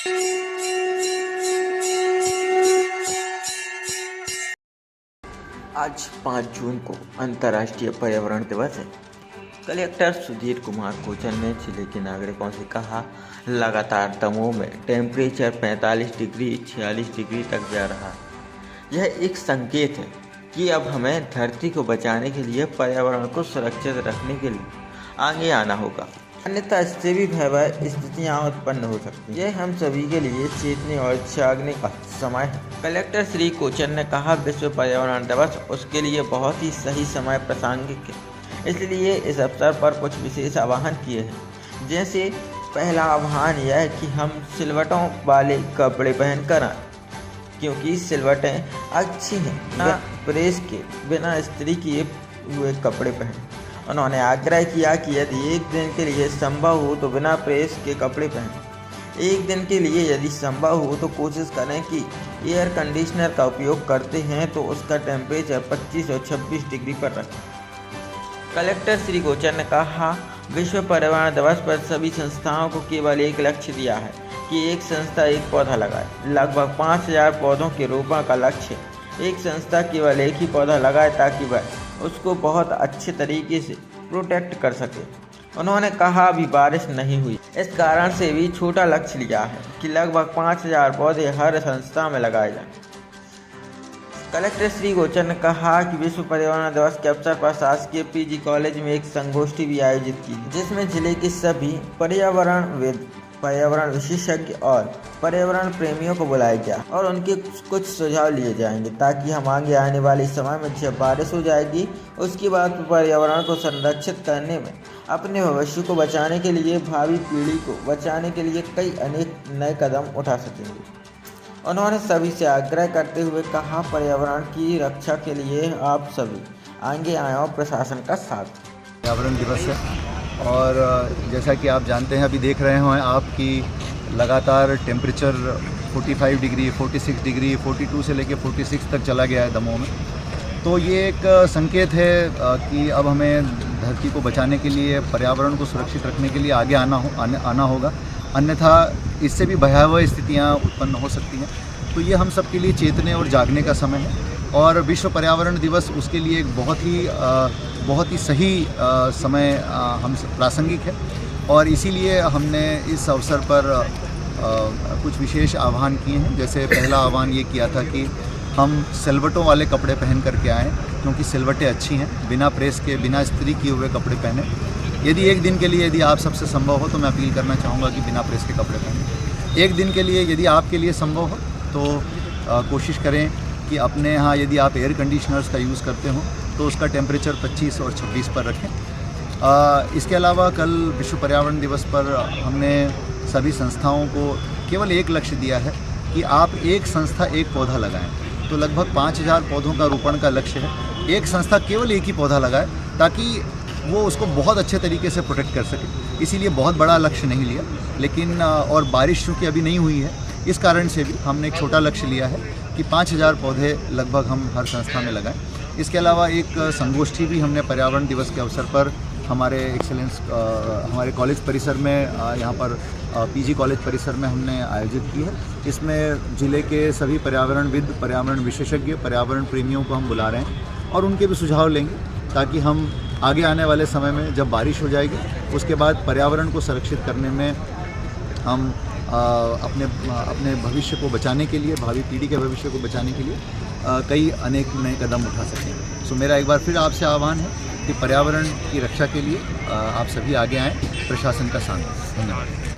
आज 5 जून को अंतर्राष्ट्रीय पर्यावरण दिवस है। कलेक्टर सुधीर कुमार कोचर ने जिले के नागरिकों से कहा, लगातार दमोह में टेम्परेचर 45 डिग्री 46 डिग्री तक जा रहा है। यह एक संकेत है कि अब हमें धरती को बचाने के लिए पर्यावरण को सुरक्षित रखने के लिए आगे आना होगा, अन्यथा इससे भी भयावह स्थितियाँ उत्पन्न हो सकती हैं। यह हम सभी के लिए चेतने और जागने का समय है। कलेक्टर श्री कोचर ने कहा, विश्व पर्यावरण दिवस उसके लिए बहुत ही सही समय प्रासंगिक है, इसलिए इस अवसर पर कुछ विशेष आह्वान किए हैं। जैसे पहला आह्वान यह है कि हम सिलवटों वाले कपड़े पहनकर आएँ, क्योंकि सिलवटें अच्छी हैं, बिना प्रेस के, बिना इस्त्री किए हुए कपड़े पहनें। उन्होंने आग्रह किया कि यदि एक दिन के लिए संभव हो तो बिना प्रेस के कपड़े पहनें। एक दिन के लिए यदि संभव हो तो कोशिश करें कि एयर कंडीशनर का उपयोग करते हैं तो उसका टेम्परेचर 25 और 26 डिग्री पर रखें। कलेक्टर श्री कोचर ने कहा, विश्व पर्यावरण दिवस पर सभी संस्थाओं को केवल एक लक्ष्य दिया है कि एक संस्था एक पौधा लगाए। लगभग 5000 पौधों के रोपण का लक्ष्य है। एक संस्था केवल एक ही पौधा लगाए ताकि वह उसको बहुत अच्छे तरीके से प्रोटेक्ट कर सके। उन्होंने कहा, अभी बारिश नहीं हुई, इस कारण से भी छोटा लक्ष्य लिया है कि लगभग 5000 पौधे हर संस्था में लगाए जाएं। कलेक्टर श्री कोचर ने कहा कि विश्व पर्यावरण दिवस के अवसर पर शासकीय पीजी कॉलेज में एक संगोष्ठी भी आयोजित की, जिसमें जिले के सभी पर्यावरणविद, पर्यावरण विशेषज्ञ और पर्यावरण प्रेमियों को बुलाया गया और उनके कुछ सुझाव लिए जाएंगे, ताकि हम आगे आने वाले समय में जब बारिश हो जाएगी उसके बाद पर्यावरण को संरक्षित करने में, अपने भविष्य को बचाने के लिए, भावी पीढ़ी को बचाने के लिए कई अनेक नए कदम उठा सकेंगे। उन्होंने सभी से आग्रह करते हुए कहा, पर्यावरण की रक्षा के लिए आप सभी आगे आए और प्रशासन का साथ। पर्यावरण दिवस है और जैसा कि आप जानते हैं, अभी देख रहे हैं आप कि लगातार टेम्परेचर 45 डिग्री 46 डिग्री 42 से लेकर 46 तक चला गया है दमोह में। तो ये एक संकेत है कि अब हमें धरती को बचाने के लिए, पर्यावरण को सुरक्षित रखने के लिए आगे आना होगा, अन्यथा इससे भी भयावह स्थितियाँ उत्पन्न हो सकती हैं। तो ये हम सब के लिए चेतने और जागने का समय है और विश्व पर्यावरण दिवस उसके लिए एक बहुत ही सही समय हम प्रासंगिक है और इसीलिए हमने इस अवसर पर कुछ विशेष आह्वान किए हैं। जैसे पहला आह्वान ये किया था कि हम सिलवटों वाले कपड़े पहन करके आएँ, क्योंकि सिलवटें अच्छी हैं, बिना प्रेस के, बिना इस्त्री किए हुए कपड़े पहने। यदि एक दिन के लिए यदि आप सबसे संभव हो तो मैं अपील करना चाहूँगा कि बिना प्रेस के कपड़े पहनें। एक दिन के लिए यदि आपके लिए संभव हो तो कोशिश करें कि अपने यहाँ यदि आप एयर कंडीशनर्स का यूज़ करते हो तो उसका टेम्परेचर 25 और 26 पर रखें। इसके अलावा कल विश्व पर्यावरण दिवस पर हमने सभी संस्थाओं को केवल एक लक्ष्य दिया है कि आप एक संस्था एक पौधा लगाएं। तो लगभग 5000 पौधों का रोपण का लक्ष्य है। एक संस्था केवल एक ही पौधा लगाए ताकि वो उसको बहुत अच्छे तरीके से प्रोटेक्ट कर सके। इसीलिए बहुत बड़ा लक्ष्य नहीं लिया, लेकिन और बारिश चूँकि अभी नहीं हुई है, इस कारण से भी हमने एक छोटा लक्ष्य लिया है कि 5000 पौधे लगभग हम हर संस्था में लगाएं। इसके अलावा एक संगोष्ठी भी हमने पर्यावरण दिवस के अवसर पर हमारे कॉलेज परिसर में, यहाँ पर पीजी कॉलेज परिसर में हमने आयोजित की है। इसमें ज़िले के सभी पर्यावरणविद, पर्यावरण विशेषज्ञ, पर्यावरण प्रेमियों को हम बुला रहे हैं और उनके भी सुझाव लेंगे, ताकि हम आगे आने वाले समय में जब बारिश हो जाएगी उसके बाद पर्यावरण को सुरक्षित करने में हम अपने भविष्य को बचाने के लिए, भावी पीढ़ी के भविष्य को बचाने के लिए कई अनेक नए कदम उठा सकेंगे। सो मेरा एक बार फिर आपसे आह्वान है कि पर्यावरण की रक्षा के लिए आप सभी आगे आएँ, प्रशासन का साथ। धन्यवाद।